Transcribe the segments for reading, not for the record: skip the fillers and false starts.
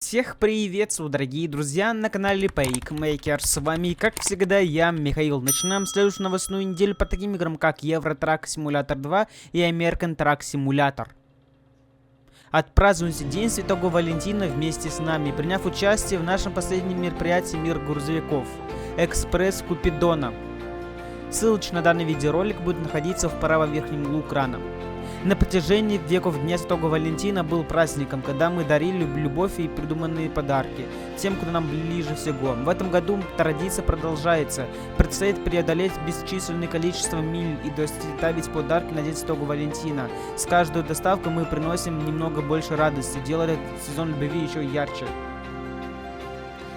Всех приветствую, дорогие друзья, на канале PakeMaker. С вами, как всегда, я, Михаил. Начинаем следующую новостную неделю по таким играм, как Euro Truck Simulator 2 и American Truck Simulator. Отпразднуйте День Святого Валентина вместе с нами, приняв участие в нашем последнем мероприятии «Мир грузовиков» Экспресс Купидона. Ссылочка на данный видеоролик будет находиться в правом верхнем углу экрана. На протяжении веков Дня Святого Валентина был праздником, когда мы дарили любовь и придуманные подарки тем, кто нам ближе всего. В этом году традиция продолжается. Предстоит преодолеть бесчисленное количество миль и доставить подарки на День Святого Валентина. С каждой доставкой мы приносим немного больше радости, делая этот сезон любви еще ярче.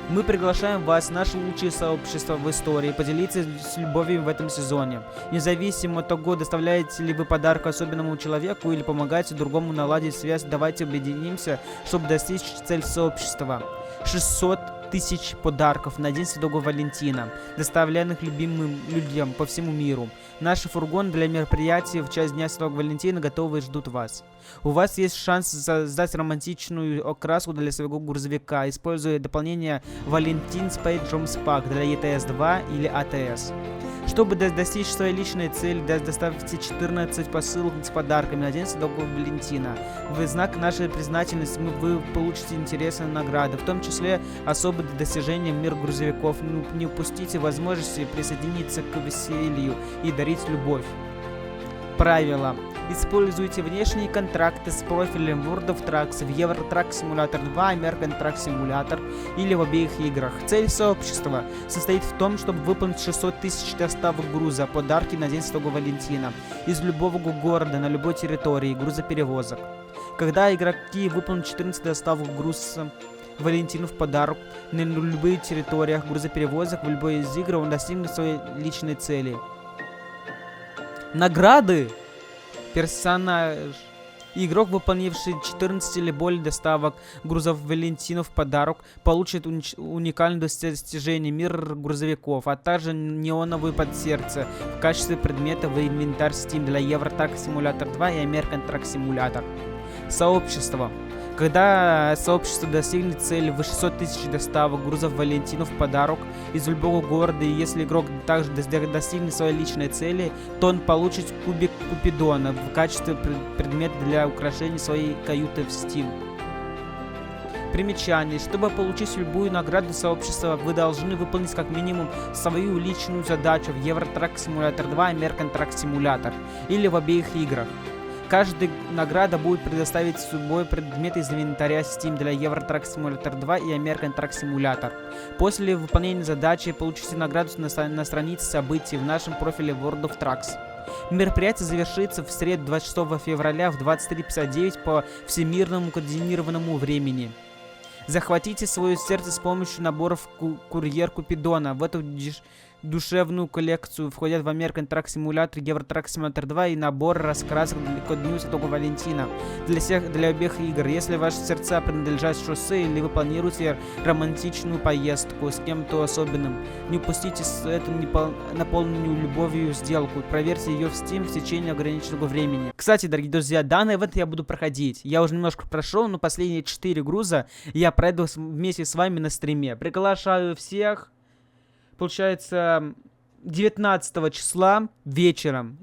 Мы приглашаем вас в наше лучшее сообщество в истории поделиться с любовью в этом сезоне. Независимо от того, доставляете ли вы подарок особенному человеку или помогаете другому наладить связь, давайте объединимся, чтобы достичь цель сообщества. 600 тысяч подарков на День Святого Валентина, доставленных любимым людям по всему миру. Наши фургоны для мероприятий в честь Дня Святого Валентина готовы и ждут вас. У вас есть шанс создать романтичную окраску для своего грузовика, используя дополнение Valentine's Page Drums Pack для ETS 2 или ATS. Чтобы достичь своей личной цели, доставьте 14 посылок с подарками на День Святого Валентина. В знак нашей признательности вы получите интересные награды, в том числе особые достижения в мир грузовиков. Не упустите возможности присоединиться к веселью и дарить любовь. Правила. Используйте внешние контракты с профилем World of Trucks в Euro Truck Simulator 2, American Truck Simulator или в обеих играх. Цель сообщества состоит в том, чтобы выполнить 600 тысяч доставок груза, подарки на День Святого Валентина из любого города на любой территории, грузоперевозок. Когда игроки выполнят 14 доставок груза Валентину в подарок на любых территориях грузоперевозок в любой из игр, он достигнет своей личной цели. Награды! Персонаж. Игрок, выполнивший 14 или более доставок грузов Валентину в подарок, получит уникальное достижение «Мир грузовиков», а также неоновые подсердца в качестве предмета в инвентарь Steam для Euro Truck Simulator 2 и American Truck Simulator. Сообщество. Когда сообщество достигнет цели в 600 тысяч доставок грузов Валентину в подарок из любого города, и если игрок также достигнет своей личной цели, то он получит кубик Купидона в качестве предмета для украшения своей каюты в Steam. Примечание. Чтобы получить любую награду сообщества, вы должны выполнить как минимум свою личную задачу в Euro Truck Simulator 2 и American Truck Simulator или в обеих играх. Каждая награда будет предоставить собой предметы из инвентаря Steam для Euro Truck Simulator 2 и American Truck Simulator. После выполнения задачи получите награду на странице событий в нашем профиле World of Trucks. Мероприятие завершится в среду 26 февраля в 23:59 по всемирному координированному времени. Захватите свое сердце с помощью наборов Курьер Купидона. В эту душевную коллекцию входят в American Truck Simulator, Euro Truck Simulator 2 и набор раскрасок к Дню Святого Валентина для обеих игр. Если ваши сердца принадлежат шоссе или вы планируете романтичную поездку с кем-то особенным, не упустите эту наполненную любовью сделку. Проверьте ее в Steam в течение ограниченного времени. Кстати, дорогие друзья, данный ивент я буду проходить. Я уже немножко прошел, но последние 4 груза я пройду вместе с вами на стриме. Приглашаю всех. Получается, 19 числа вечером.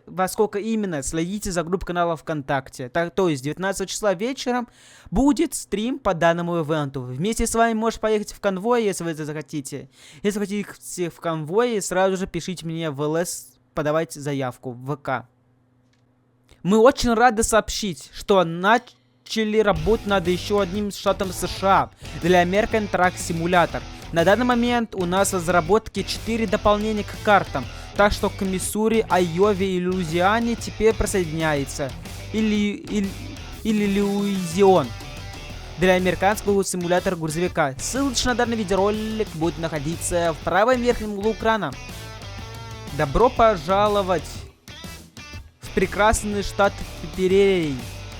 Во сколько именно, следите за группой канала ВКонтакте. То есть 19 числа вечером будет стрим по данному ивенту. Вместе с вами можешь поехать в конвой, если вы это захотите. Если хотите в конвое, сразу же пишите мне в ЛС, подавайте заявку в ВК. Мы очень рады сообщить, что начали работать над еще одним штатом США для American Truck Simulator. На данный момент у нас в разработке 4 дополнения к картам, так что к Миссури, Айове и Луизиане теперь присоединяется или Луизион для американского симулятора грузовика. Ссылочка на данный видеоролик будет находиться в правом верхнем углу экрана. Добро пожаловать в прекрасный штат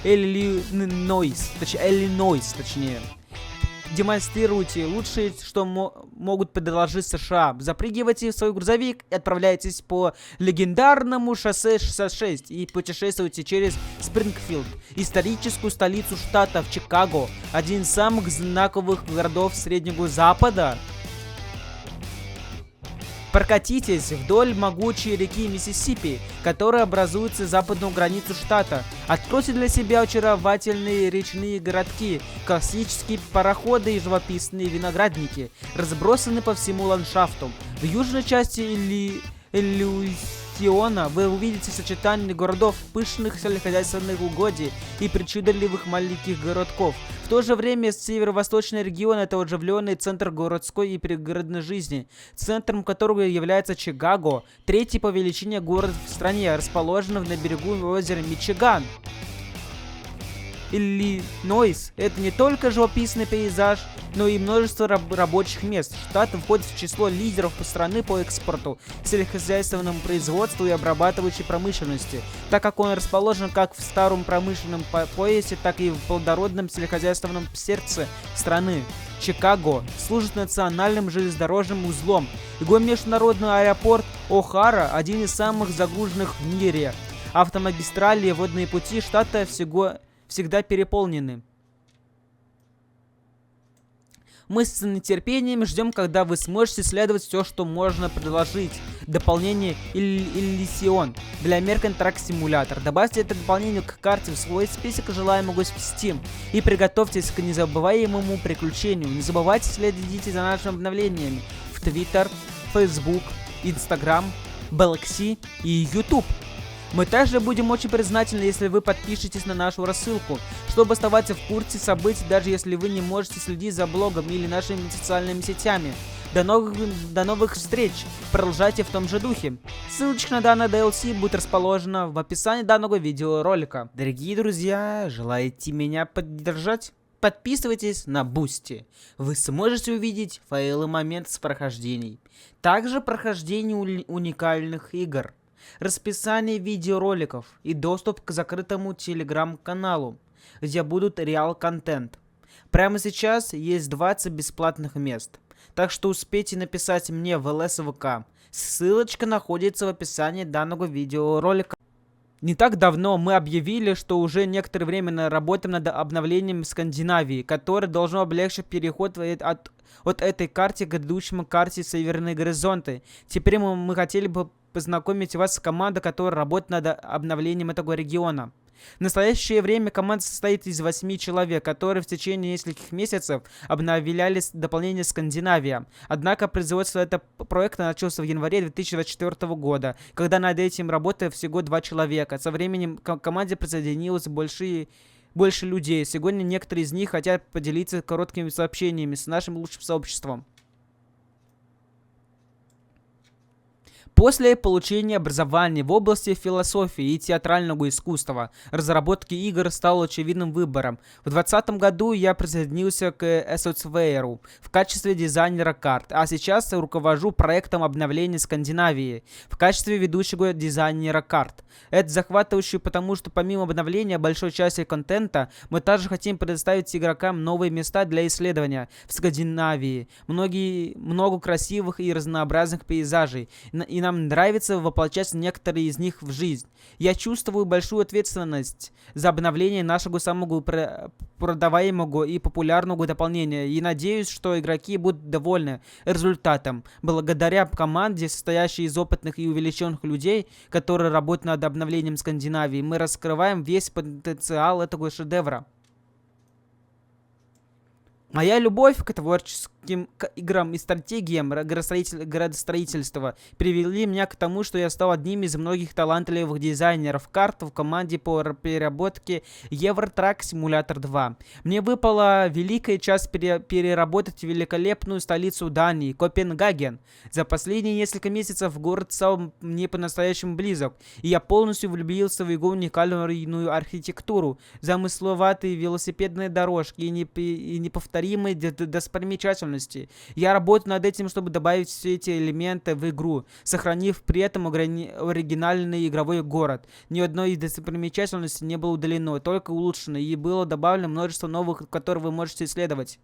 Иллинойс, точнее. Демонстрируйте лучшее, что могут предложить США. Запрыгивайте в свой грузовик и отправляйтесь по легендарному шоссе 66 и путешествуйте через Спрингфилд, историческую столицу штата в Чикаго, один из самых знаковых городов Среднего Запада. Прокатитесь вдоль могучей реки Миссисипи, которая образует западную границу штата. Откройте для себя очаровательные речные городки, классические пароходы и живописные виноградники, разбросаны по всему ландшафту. В южной части Луисиона вы увидите сочетание городов, пышных сельскохозяйственных угодий и причудливых маленьких городков. В то же время северо-восточный регион — это оживленный центр городской и пригородной жизни, центром которого является Чикаго, третий по величине город в стране, расположенный на берегу озера Мичиган. Иллинойс — это не только живописный пейзаж, но и множество рабочих мест. Штат входит в число лидеров по страны по экспорту, сельскохозяйственному производству и обрабатывающей промышленности, так как он расположен как в старом промышленном поясе, так и в плодородном сельскохозяйственном сердце страны. Чикаго служит национальным железнодорожным узлом. Его международный аэропорт О'Хара — один из самых загруженных в мире. Автомагистрали и водные пути штата всегда переполнены. Мы с нетерпением ждем, когда вы сможете исследовать все, что можно предложить. Дополнение Elysion для American Truck Simulator. Добавьте это дополнение к карте в свой список желаемого в Steam и приготовьтесь к незабываемому приключению. Не забывайте следить за нашими обновлениями в Twitter, Facebook, Instagram, Galaxy и YouTube. Мы также будем очень признательны, если вы подпишетесь на нашу рассылку, чтобы оставаться в курсе событий, даже если вы не можете следить за блогом или нашими социальными сетями. До новых встреч! Продолжайте в том же духе. Ссылочка на данное DLC будет расположена в описании данного видеоролика. Дорогие друзья, желаете меня поддержать? Подписывайтесь на Boosty. Вы сможете увидеть файлы моментов с прохождений. Также прохождение уникальных игр, расписание видеороликов и доступ к закрытому телеграм-каналу, где будут реал-контент. Прямо сейчас есть 20 бесплатных мест, так что успейте написать мне в ЛСВК. Ссылочка находится в описании данного видеоролика. Не так давно мы объявили, что уже некоторое время работаем над обновлением Скандинавии, которое должно облегчить переход от этой карты к грядущему карте Северные горизонты. Теперь мы хотели бы познакомить вас с командой, которая работает над обновлением этого региона. В настоящее время команда состоит из 8 человек, которые в течение нескольких месяцев обновляли дополнение Скандинавия. Однако производство этого проекта началось в январе 2024 года, когда над этим работало всего 2 человека. Со временем к команде присоединилось больше людей. Сегодня некоторые из них хотят поделиться короткими сообщениями с нашим лучшим сообществом. После получения образования в области философии и театрального искусства, разработки игр стал очевидным выбором. В 2020 году я присоединился к Associate'у в качестве дизайнера карт, а сейчас руковожу проектом обновления Скандинавии в качестве ведущего дизайнера карт. Это захватывающе, потому что помимо обновления большой части контента, мы также хотим предоставить игрокам новые места для исследования в Скандинавии, много красивых и разнообразных пейзажей, и нам нравится воплощать некоторые из них в жизнь. Я чувствую большую ответственность за обновление нашего самого продаваемого и популярного дополнения, и надеюсь, что игроки будут довольны результатом. Благодаря команде, состоящей из опытных и увеличенных людей, которые работают над обновлением Скандинавии, мы раскрываем весь потенциал этого шедевра. Моя любовь к творческим играм и стратегиям градостроительства привели меня к тому, что я стал одним из многих талантливых дизайнеров карт в команде по переработке Евротруck Simulator 2. Мне выпала великая часть переработать великолепную столицу Дании, Копенгаген. За последние несколько месяцев город стал мне по-настоящему близок, и я полностью влюбился в его уникальную архитектуру, замысловатые велосипедные дорожки и неповторимые достопримечательности. Я работаю над этим, чтобы добавить все эти элементы в игру, сохранив при этом оригинальный игровой город. Ни одной из достопримечательностей не было удалено, только улучшено, и было добавлено множество новых, которые вы можете исследовать.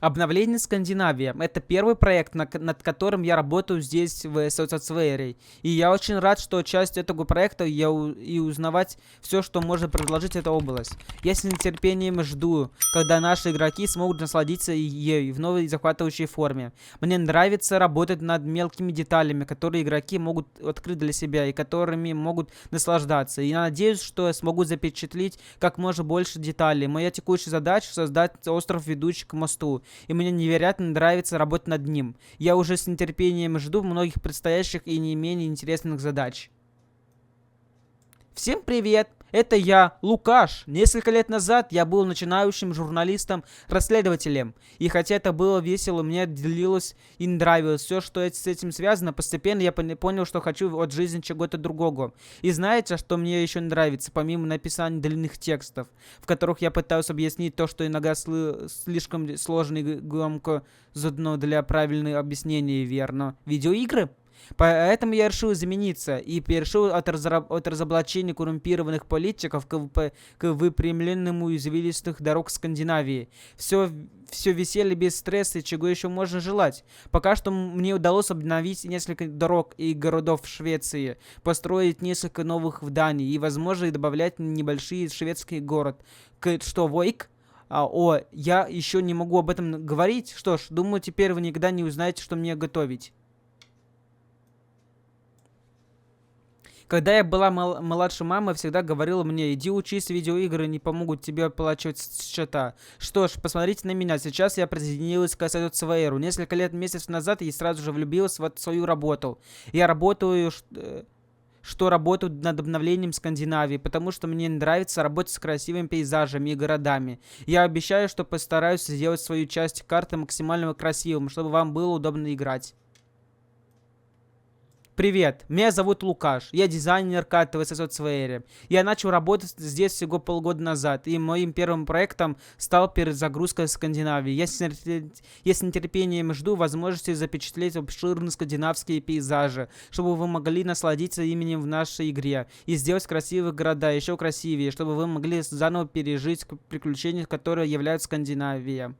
Обновление Скандинавии. Это первый проект, над которым я работаю здесь, в Соцсфере. И я очень рад, что часть этого проекта и узнавать все, что может предложить эта область. Я с нетерпением жду, когда наши игроки смогут насладиться ею в новой захватывающей форме. Мне нравится работать над мелкими деталями, которые игроки могут открыть для себя и которыми могут наслаждаться. И я надеюсь, что я смогу запечатлеть как можно больше деталей. Моя текущая задача — создать остров, ведущий к мосту. И мне невероятно нравится работать над ним. Я уже с нетерпением жду многих предстоящих и не менее интересных задач. Всем привет! Это я, Лукаш. Несколько лет назад я был начинающим журналистом-расследователем. И хотя это было весело, мне длилось и нравилось все, что с этим связано, постепенно я понял, что хочу от жизни чего-то другого. И знаете, что мне еще нравится, помимо написания длинных текстов, в которых я пытаюсь объяснить то, что иногда слишком сложно и громко зудно для правильного объяснения, верно? Видеоигры? Поэтому я решил измениться и перешел от разоблачения коррумпированных политиков к выпрямленному извилистых дорог Скандинавии. Все веселье без стресса, чего еще можно желать. Пока что мне удалось обновить несколько дорог и городов в Швеции, построить несколько новых зданий и, возможно, добавлять небольшие шведский город. Что, Войк? Я еще не могу об этом говорить? Что ж, думаю, теперь вы никогда не узнаете, что мне готовить. Когда я была младше, мама всегда говорила мне: иди учись, видеоигры не помогут тебе оплачивать счета. Что ж, посмотрите на меня, сейчас я присоединилась к Соцсферу. Несколько месяцев назад я сразу же влюбилась в свою работу. Я работаю над обновлением Скандинавии, потому что мне нравится работать с красивыми пейзажами и городами. Я обещаю, что постараюсь сделать свою часть карты максимально красивым, чтобы вам было удобно играть. Привет, меня зовут Лукаш, я дизайнер карты в Соцсфере. Я начал работать здесь всего полгода назад, и моим первым проектом стал перезагрузка Скандинавии. Я с нетерпением жду возможности запечатлеть обширные скандинавские пейзажи, чтобы вы могли насладиться именем в нашей игре, и сделать красивые города еще красивее, чтобы вы могли заново пережить приключения, которые являются Скандинавией.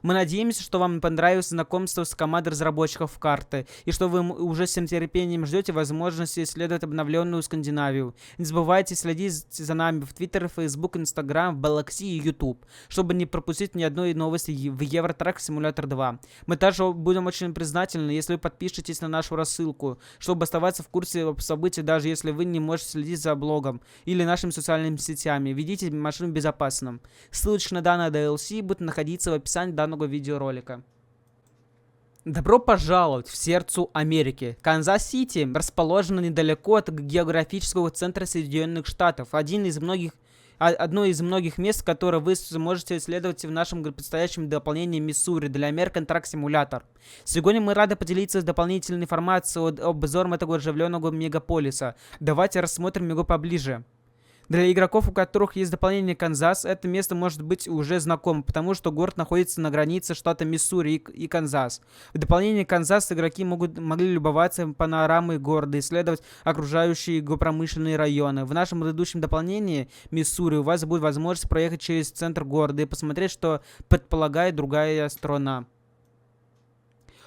Мы надеемся, что вам понравилось знакомство с командой разработчиков карты, и что вы уже с нетерпением ждете возможности исследовать обновленную Скандинавию. Не забывайте следить за нами в Twitter, Facebook, Instagram, в Galaxy и YouTube, чтобы не пропустить ни одной новости в Euro Truck Simulator 2. Мы также будем очень признательны, если вы подпишетесь на нашу рассылку, чтобы оставаться в курсе событий, даже если вы не можете следить за блогом или нашими социальными сетями. Ведите машину безопасно. Ссылочка на данное DLC будет находиться в описании данного видеоролика. Добро пожаловать в сердце Америки. Канзас-Сити расположена недалеко от географического центра Соединенных Штатов. Одно из многих мест, которые вы сможете исследовать в нашем предстоящем дополнении Миссури для American Truck Simulator. Сегодня мы рады поделиться дополнительной информацией об обзоре этого оживленного мегаполиса. Давайте рассмотрим его поближе. Для игроков, у которых есть дополнение Канзас, это место может быть уже знакомо, потому что город находится на границе штата Миссури и Канзас. В дополнение Канзас игроки могли любоваться панорамой города, исследовать окружающие его промышленные районы. В нашем предыдущем дополнении Миссури у вас будет возможность проехать через центр города и посмотреть, что предполагает другая страна.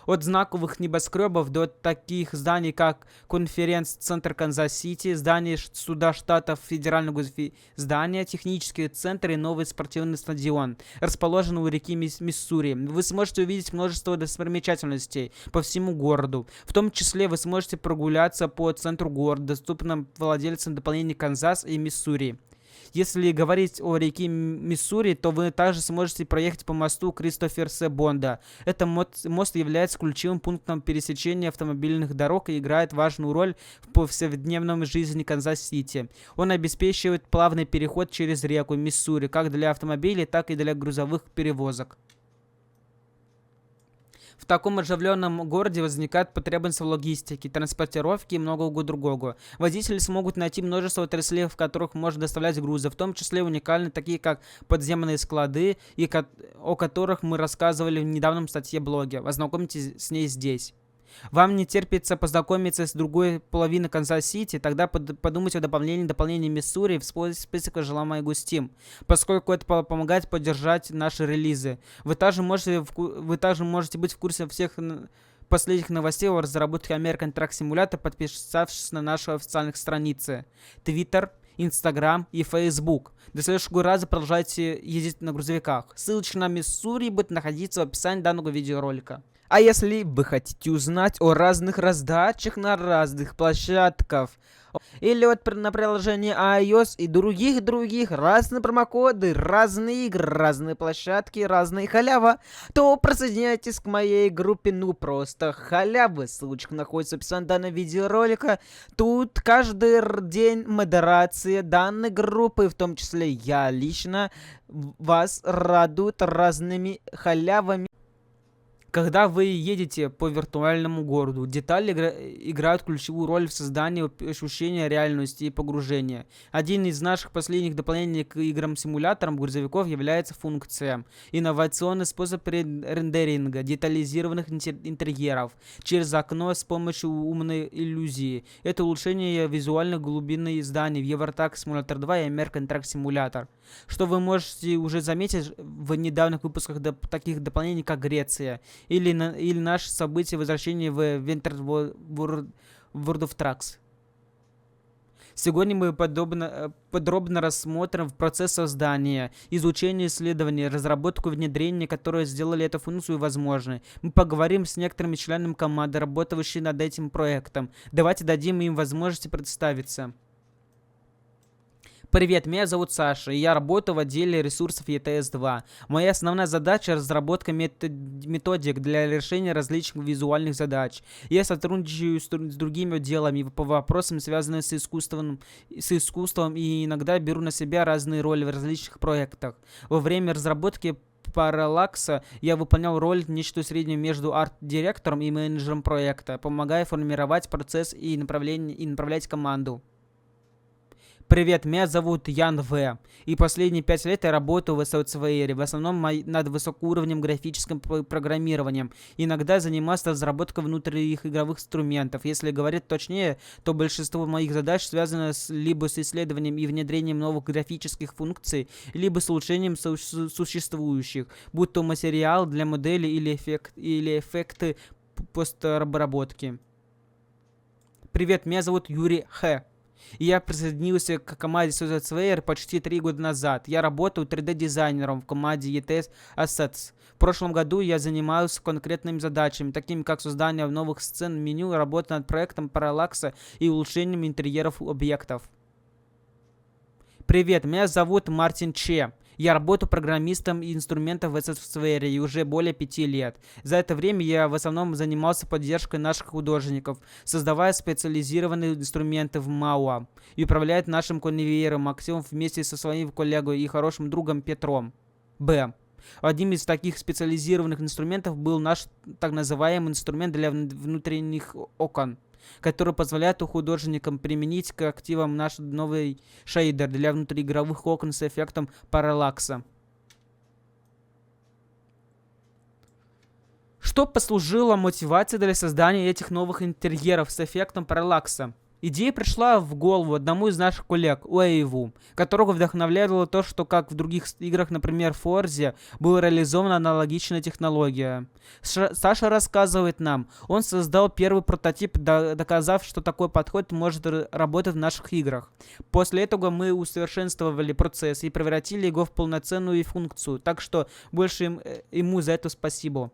От знаковых небоскребов до таких зданий, как конференц-центр Канзас-Сити, здание суда штатов федерального здания, технический центр и новый спортивный стадион, расположенный у реки Миссури. Вы сможете увидеть множество достопримечательностей по всему городу. В том числе вы сможете прогуляться по центру города, доступным владельцам дополнений Канзас и Миссури. Если говорить о реке Миссури, то вы также сможете проехать по мосту Кристофера С. Бонда. Этот мост является ключевым пунктом пересечения автомобильных дорог и играет важную роль в повседневной жизни Канзас-Сити. Он обеспечивает плавный переход через реку Миссури как для автомобилей, так и для грузовых перевозок. В таком оживленном городе возникает потребность в логистике, транспортировке и многого другого. Водители смогут найти множество отраслей, в которых можно доставлять грузы, в том числе уникальные, такие как подземные склады, о которых мы рассказывали в недавнем статье блоге. Ознакомьтесь с ней здесь. Вам не терпится познакомиться с другой половиной Канзас-Сити, тогда подумайте о дополнении Миссури в список желаемой гостим, поскольку это помогает поддержать наши релизы. Вы также можете быть в курсе всех последних новостей о разработке American Truck Simulator, подписавшись на наши официальных страницы Twitter, Instagram и Facebook. До следующего раза продолжайте ездить на грузовиках. Ссылочка на Миссури будет находиться в описании данного видеоролика. А если вы хотите узнать о разных раздачах на разных площадках, или вот на приложении iOS и других разные промокоды, разные игры, разные площадки, разные халява, то присоединяйтесь к моей группе «Ну просто халявы». Ссылочка находится в описании данного видеоролика. Тут каждый день модерация данной группы, в том числе я лично, вас радует разными халявами. Когда вы едете по виртуальному городу, детали играют ключевую роль в создании ощущения реальности и погружения. Один из наших последних дополнений к играм-симуляторам грузовиков является функция инновационный способ рендеринга детализированных интерьеров через окно с помощью умной иллюзии. Это улучшение визуальной глубины зданий в Евротак Simulator 2 и American Truck Simulator. Что вы можете уже заметить в недавних выпусках таких дополнений, как Греция, или наше событие возвращения в Winter World of Trucks. Сегодня мы подробно рассмотрим процесс создания, изучения, исследования, разработку и внедрения, которые сделали эту функцию возможной. Мы поговорим с некоторыми членами команды, работающей над этим проектом. Давайте дадим им возможность представиться. Привет, меня зовут Саша, и я работаю в отделе ресурсов ETS-2. Моя основная задача — разработка методик для решения различных визуальных задач. Я сотрудничаю с другими отделами по вопросам, связанным с искусством, и иногда беру на себя разные роли в различных проектах. Во время разработки Параллакса я выполнял роль нечто среднее между арт-директором и менеджером проекта, помогая формировать процесс и направлять команду. Привет, меня зовут Ян В. И последние 5 лет я работаю в софтвере, в основном над высокоуровневым графическим программированием. Иногда занимаюсь разработкой внутренних игровых инструментов. Если говорить точнее, то большинство моих задач связано либо с исследованием и внедрением новых графических функций, либо с улучшением существующих, будь то материал для модели или эффекты постобработки. Привет, меня зовут Юрий Х. И я присоединился к команде Software почти 3 года назад. Я работаю 3D-дизайнером в команде ETS Assets. В прошлом году я занимаюсь конкретными задачами, такими как создание новых сцен, меню, работа над проектом параллакса и улучшением интерьеров объектов. Привет, меня зовут Мартин Че. Я работаю программистом и инструментов в Software и уже более 5 лет. За это время я в основном занимался поддержкой наших художников, создавая специализированные инструменты в Мауа и управляя нашим конвейером Максимом вместе со своим коллегой и хорошим другом Петром Б. Одним из таких специализированных инструментов был наш так называемый инструмент для внутренних окон, который позволяет художникам применить к активам наш новый шейдер для внутриигровых окон с эффектом параллакса. Что послужило мотивацией для создания этих новых интерьеров с эффектом параллакса? Идея пришла в голову одному из наших коллег, Уэйву, которого вдохновляло то, что как в других играх, например, Forza, была реализована аналогичная технология. Саша рассказывает нам, он создал первый прототип, доказав, что такой подход может работать в наших играх. После этого мы усовершенствовали процесс и превратили его в полноценную функцию, так что больше ему за это спасибо.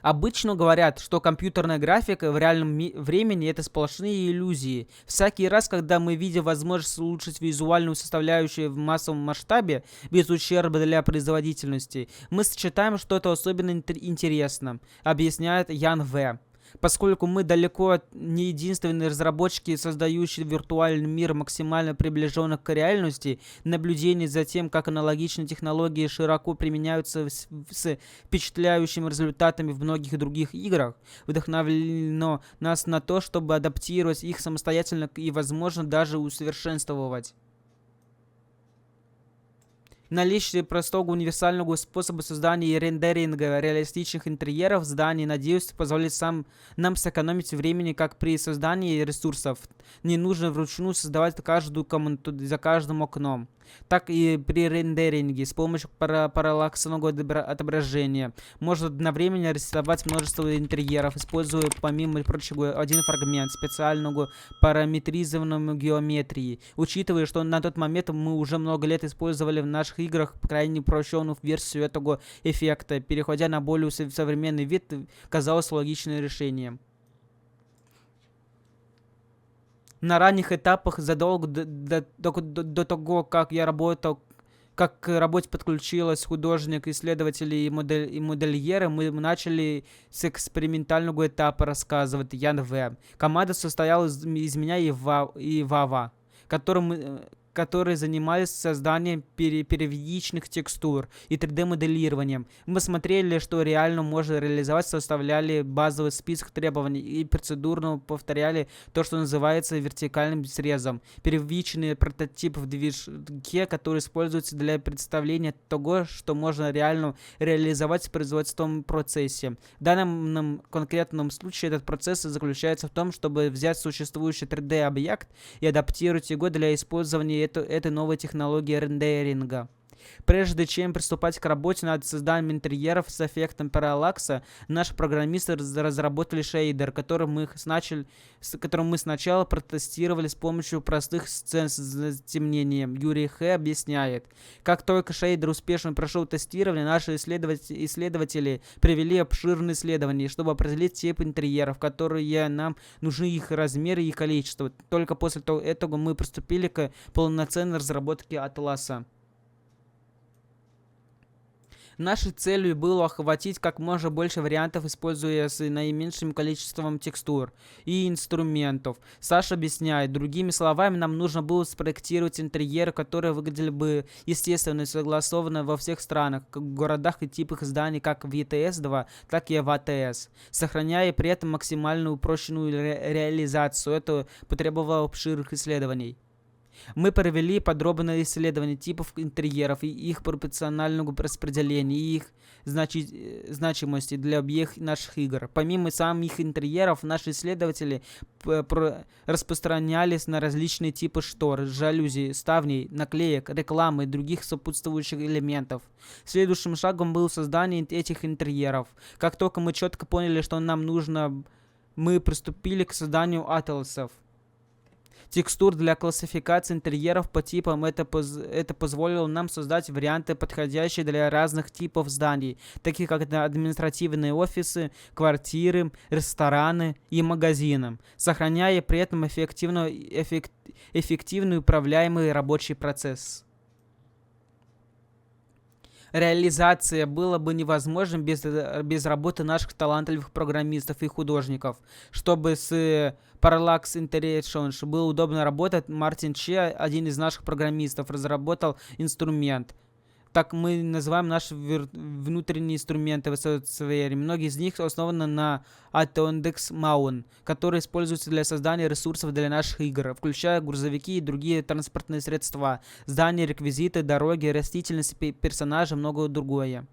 Обычно говорят, что компьютерная графика в реальном времени — это сплошные иллюзии. Всякий раз, когда мы видим возможность улучшить визуальную составляющую в массовом масштабе, без ущерба для производительности, мы сочетаем что-то особенно интересное, объясняет Ян В. Поскольку мы далеко не единственные разработчики, создающие виртуальный мир максимально приближенных к реальности, наблюдение за тем, как аналогичные технологии широко применяются с впечатляющими результатами в многих других играх, вдохновлено нас на то, чтобы адаптировать их самостоятельно и, возможно, даже усовершенствовать. Наличие простого универсального способа создания и рендеринга реалистичных интерьеров зданий, надеюсь, позволит нам сэкономить времени как при создании ресурсов. Не нужно вручную создавать каждую комнату за каждым окном, так и при рендеринге с помощью параллаксного отображения. Можно одновременно рисовать множество интерьеров, используя, помимо прочего, один фрагмент специального параметризованной геометрии. Учитывая, что на тот момент мы уже много лет использовали в наших играх крайне упрощенную версию этого эффекта, переходя на более современный вид, казалось логичным решением. На ранних этапах, задолго до того, как к работе подключилась художник, исследователи и модельеры, мы начали с экспериментального этапа, рассказывает Ян В. Команда состояла из меня и Вава, которые занимались созданием первичных текстур и 3D-моделированием. Мы смотрели, что реально можно реализовать, составляли базовый список требований и процедурно повторяли то, что называется вертикальным срезом. Первичный прототип в движке, который используется для представления того, что можно реально реализовать в производственном процессе. В данном конкретном случае этот процесс заключается в том, чтобы взять существующий 3D-объект и адаптировать его для использования этой новой технологии рендеринга. Прежде чем приступать к работе над созданием интерьеров с эффектом параллакса, наши программисты разработали шейдер, который мы сначала протестировали с помощью простых сцен с затемнением. Юрий Х. объясняет. Как только шейдер успешно прошел тестирование, наши исследователи провели обширные исследования, чтобы определить тип интерьеров, которые нам нужны, их размеры и количество. Только после этого мы приступили к полноценной разработке атласа. Нашей целью было охватить как можно больше вариантов, используя с наименьшим количеством текстур и инструментов. Саша объясняет. Другими словами, нам нужно было спроектировать интерьеры, которые выглядели бы естественно и согласованно во всех странах, городах и типах зданий, как в ETS-2, так и в ATS, сохраняя при этом максимально упрощенную реализацию. Это потребовало обширных исследований. Мы провели подробное исследование типов интерьеров и их пропорционального распределения и их значимости для обеих наших игр. Помимо самих интерьеров, наши исследователи распространялись на различные типы штор, жалюзи, ставней, наклеек, рекламы и других сопутствующих элементов. Следующим шагом было создание этих интерьеров. Как только мы четко поняли, что нам нужно, мы приступили к созданию атласов. Текстур для классификации интерьеров по типам. Это позволило нам создать варианты, подходящие для разных типов зданий, таких как административные офисы, квартиры, рестораны и магазины, сохраняя при этом эффективный управляемый рабочий процесс. Реализация была бы невозможна без работы наших талантливых программистов и художников. Чтобы с Parallax Interactions было удобно работать, Мартин Че, один из наших программистов, разработал инструмент. Так мы называем наши внутренние инструменты в софтвере. Многие из них основаны на Autoindex Maun, который используется для создания ресурсов для наших игр, включая грузовики и другие транспортные средства, здания, реквизиты, дороги, растительность, персонажи и многое другое.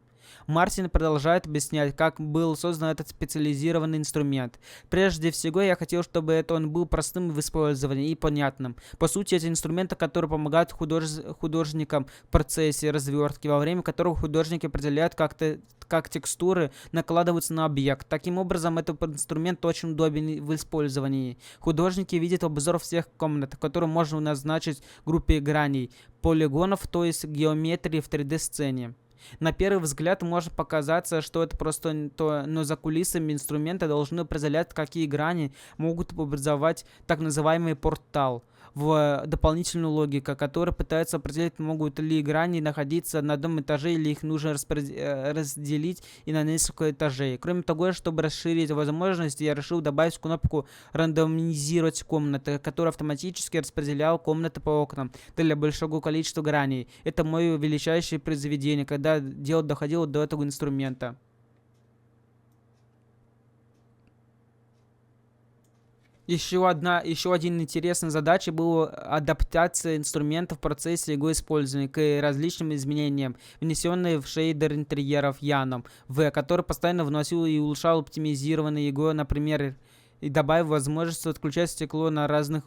Мартин продолжает объяснять, как был создан этот специализированный инструмент. Прежде всего, я хотел, чтобы он был простым в использовании и понятным. По сути, эти инструменты, которые помогают художникам в процессе развертки, во время которого художники определяют, как текстуры накладываются на объект. Таким образом, этот инструмент очень удобен в использовании. Художники видят обзор всех комнат, которые можно назначить группе граней, полигонов, то есть геометрии в 3D-сцене. На первый взгляд может показаться, что это просто то, но за кулисами инструмента должны определять, какие грани могут образовать так называемый портал. В дополнительную логику, которая пытается определить, могут ли грани находиться на одном этаже или их нужно разделить и на несколько этажей. Кроме того, чтобы расширить возможности, я решил добавить кнопку «Рандомизировать комнаты», которая автоматически распределяла комнаты по окнам для большого количества граней. Это мое величайшее произведение, когда дело доходило до этого инструмента. Еще один интересной задачей была адаптация инструментов в процессе его использования к различным изменениям, внесенные в шейдер интерьеров Яном, который постоянно вносил и улучшал оптимизированные его, например, и добавив возможность отключать стекло на разных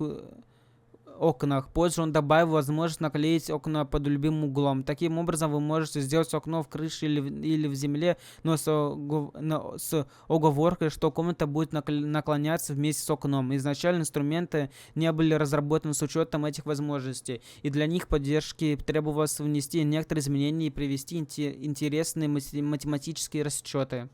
окнах. Позже он добавил возможность наклеить окна под любым углом. Таким образом, вы можете сделать окно в крыше или в земле, но с оговоркой, что комната будет наклоняться вместе с окном. Изначально инструменты не были разработаны с учетом этих возможностей, и для них поддержки требовалось внести некоторые изменения и привести интересные математические расчеты.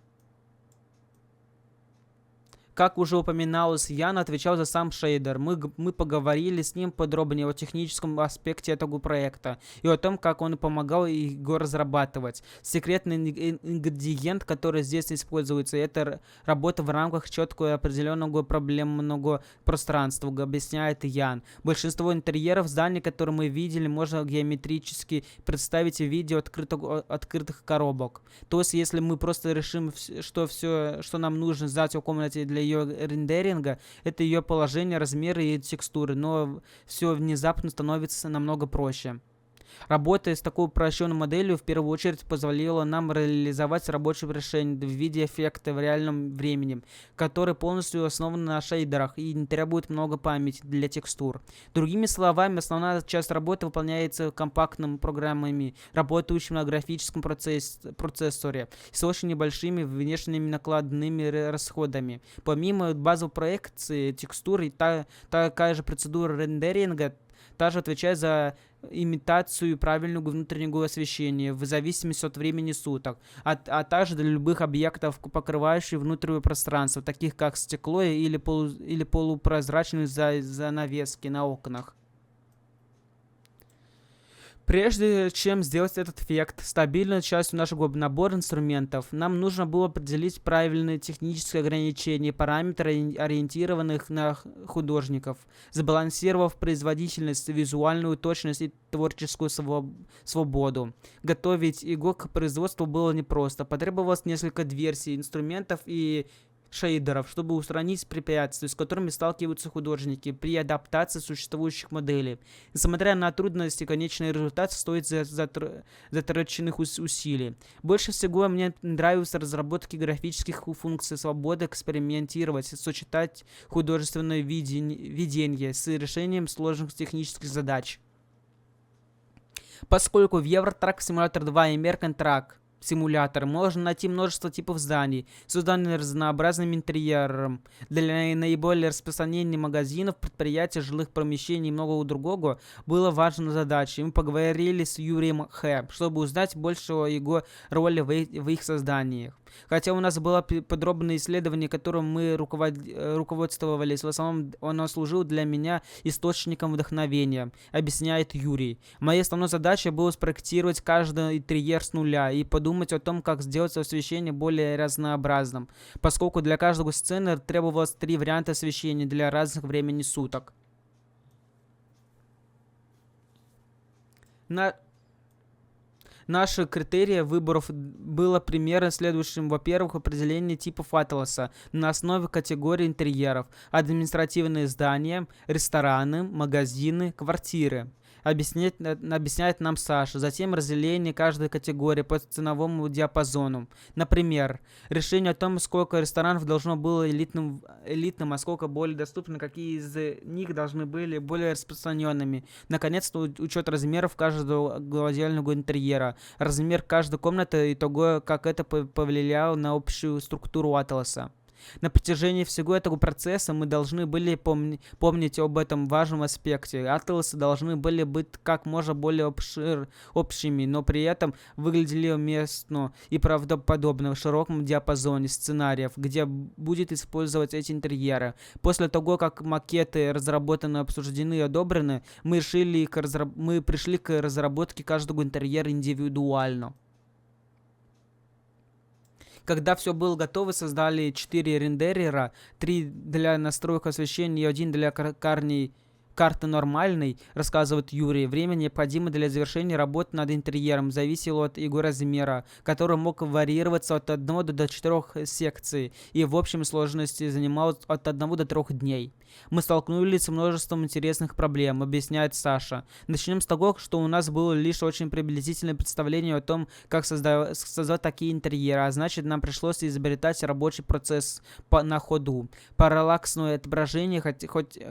Как уже упоминалось, Ян отвечал за сам шейдер. Мы поговорили с ним подробнее о техническом аспекте этого проекта и о том, как он помогал его разрабатывать. Секретный ингредиент, который здесь используется, это работа в рамках четкого определенного проблемного пространства, объясняет Ян. Большинство интерьеров зданий, которые мы видели, можно геометрически представить в виде открытых коробок. То есть, если мы просто решим, что все, что нам нужно знать о комнате для ее рендеринга, это ее положение, размеры и текстуры, но все внезапно становится намного проще. Работа с такой упрощенной моделью в первую очередь позволила нам реализовать рабочее решение в виде эффекта в реальном времени, который полностью основан на шейдерах и не требует много памяти для текстур. Другими словами, основная часть работы выполняется компактными программами, работающими на графическом процессоре с очень небольшими внешними накладными расходами. Помимо базовой проекции текстур, такая же процедура рендеринга также отвечает за имитацию правильного внутреннего освещения в зависимости от времени суток, а также для любых объектов, покрывающих внутреннее пространство, таких как стекло или полупрозрачные занавески на окнах. Прежде чем сделать этот эффект стабильной частью нашего набора инструментов, нам нужно было определить правильные технические ограничения, параметры, ориентированных на художников, сбалансировав производительность, визуальную точность и творческую свободу. Готовить его к производству было непросто. Потребовалось несколько версий инструментов и шейдеров, чтобы устранить препятствия, с которыми сталкиваются художники при адаптации существующих моделей. Несмотря на трудности, конечный результат стоит затраченных усилий. Больше всего мне нравятся разработки графических функций, свобода экспериментировать, сочетать художественное видение с решением сложных технических задач. Поскольку в Eurotrack Simulator 2 и American Truck симулятор можно найти множество типов зданий, созданные разнообразным интерьером. Для наиболее распространения магазинов, предприятий, жилых помещений и многого другого было важной задачей. Мы поговорили с Юрием Хэ, чтобы узнать больше о его роли в их созданиях. Хотя у нас было подробное исследование, которым мы руководствовались, в основном оно служило для меня источником вдохновения, объясняет Юрий. Моей основной задачей было спроектировать каждый интерьер с нуля и подумать о том, как сделать освещение более разнообразным, поскольку для каждой сцены требовалось 3 варианта освещения для разных времени суток. Наши критерии выборов было примерно следующим. Во-первых, определение типов атласа на основе категорий интерьеров: административные здания, рестораны, магазины, квартиры. Объясняет нам Саша. Затем разделение каждой категории по ценовому диапазону. Например, решение о том, сколько ресторанов должно было элитным, а сколько более доступно, какие из них должны были более распространенными. Наконец-то учет размеров каждого отдельного интерьера, размер каждой комнаты и того, как это повлияло на общую структуру атласа. На протяжении всего этого процесса мы должны были помнить об этом важном аспекте. Атласы должны были быть как можно более общими, но при этом выглядели уместно и правдоподобно в широком диапазоне сценариев, где будет использовать эти интерьеры. После того, как макеты разработаны, обсуждены и одобрены, мы пришли к разработке каждого интерьера индивидуально. Когда все было готово, создали 4 рендерера, 3 для настроек освещения и 1 для карней карты нормальной, рассказывает Юрий. Время, необходимое для завершения работы над интерьером, зависело от его размера, который мог варьироваться от 1 до 4 секций и в общем сложности занимал от 1 до 3 дней. Мы столкнулись с множеством интересных проблем, объясняет Саша. Начнем с того, что у нас было лишь очень приблизительное представление о том, как создавать такие интерьеры, а значит нам пришлось изобретать рабочий процесс на ходу. Параллаксное отображение,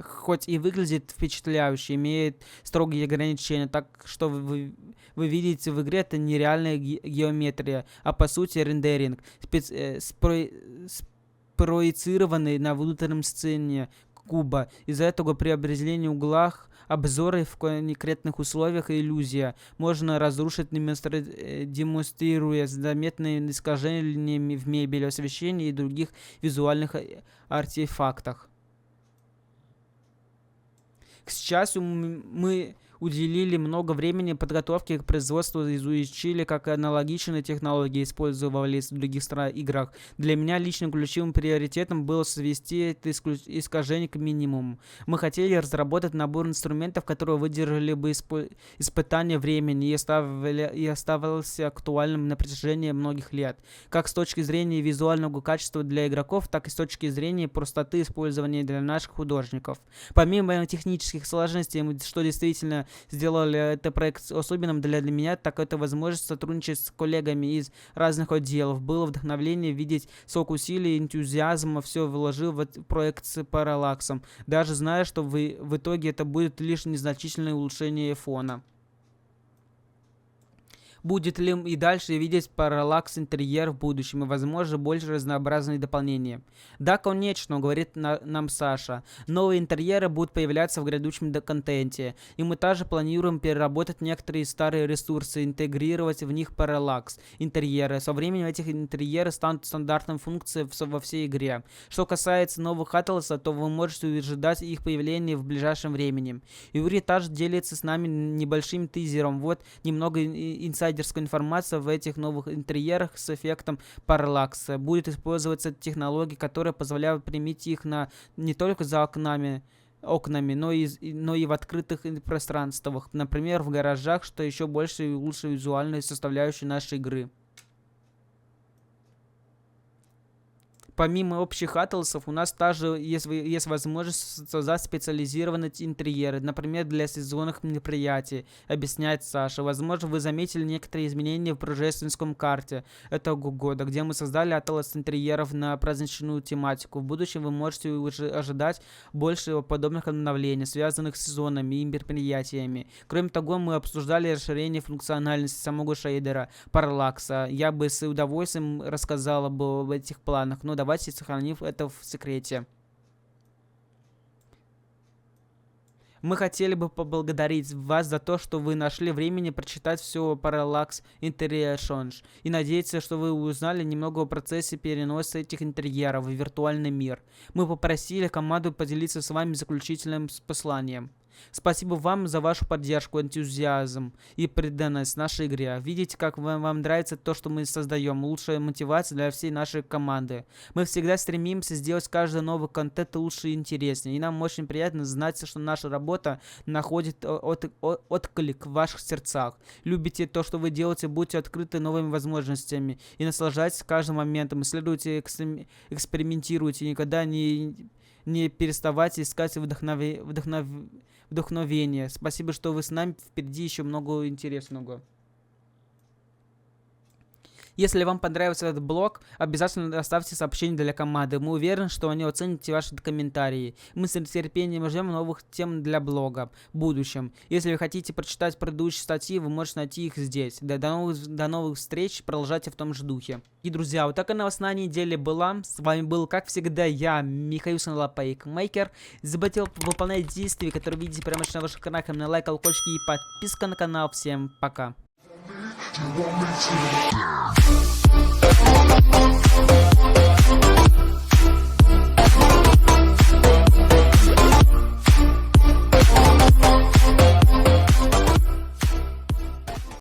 хоть и выглядит впечатляюще, имеет строгие ограничения, так что вы видите в игре это нереальная геометрия, а по сути рендеринг, спроецированный на внутреннем сцене куба. Из-за этого при определении углах обзора в конкретных условиях иллюзия можно разрушить, демонстрируя заметные искажения в мебели, освещении и других визуальных артефактах. К счастью, мы уделили много времени подготовке к производству, изучили, как аналогичные технологии использовались в других играх. Для меня лично ключевым приоритетом было свести это искажение к минимуму. Мы хотели разработать набор инструментов, которые выдержали бы испытания времени и оставался актуальным на протяжении многих лет. Как с точки зрения визуального качества для игроков, так и с точки зрения простоты использования для наших художников. Помимо технических сложностей, что действительно сделали этот проект особенным для меня, так это возможность сотрудничать с коллегами из разных отделов. Было вдохновление видеть сок усилий и энтузиазма, все вложил в этот проект с параллаксом, даже зная, что в итоге это будет лишь незначительное улучшение фона. Будет ли и дальше видеть параллакс интерьер в будущем и, возможно, больше разнообразные дополнения? Да, конечно, говорит нам Саша. Новые интерьеры будут появляться в грядущем контенте, и мы также планируем переработать некоторые старые ресурсы, интегрировать в них параллакс интерьеры. Со временем этих интерьеры станут стандартной функцией во всей игре. Что касается новых атласа, то вы можете ожидать их появления в ближайшем времени. Юрий также делится с нами небольшим тизером. Вот немного инсайдерской информация в этих новых интерьерах с эффектом параллакса. Будет использоваться технология, которая позволяет применить их не только за окнами, но и в открытых пространствах, например, в гаражах, что еще больше и лучше визуальной составляющей нашей игры. Помимо общих атласов, у нас также есть возможность создать специализированные интерьеры, например, для сезонных мероприятий, объясняет Саша. Возможно, вы заметили некоторые изменения в рождественском карте этого года, где мы создали атлас интерьеров на праздничную тематику. В будущем вы можете ожидать больше подобных обновлений, связанных с сезонами и мероприятиями. Кроме того, мы обсуждали расширение функциональности самого шейдера параллакса. Я бы с удовольствием рассказала бы об этих планах, но давайте сохраним это в секрете. Мы хотели бы поблагодарить вас за то, что вы нашли времени прочитать все о Parallax Interactions и надеяться, что вы узнали немного о процессе переноса этих интерьеров в виртуальный мир. Мы попросили команду поделиться с вами заключительным посланием. Спасибо вам за вашу поддержку, энтузиазм и преданность нашей игре. Видите, как вам нравится то, что мы создаем. Лучшая мотивация для всей нашей команды. Мы всегда стремимся сделать каждый новый контент лучше и интереснее. И нам очень приятно знать, что наша работа находит отклик в ваших сердцах. Любите то, что вы делаете, будьте открыты новыми возможностями и наслаждайтесь каждым моментом. Исследуйте, экспериментируйте, никогда не переставайте искать вдохновение. Спасибо, что вы с нами. Впереди еще много интересного. Если вам понравился этот блог, обязательно оставьте сообщение для команды. Мы уверены, что они оценят ваши комментарии. Мы с нетерпением ждем новых тем для блога в будущем. Если вы хотите прочитать предыдущие статьи, вы можете найти их здесь. До новых встреч. Продолжайте в том же духе. И, друзья, вот такая новостная неделя была. С вами был, как всегда, я, Михаил Санлапейкмейкер. Не забывайте выполнять действия, которые видите прямо на ваших экранах. На лайк, колокольчики и подписка на канал. Всем пока. You want me to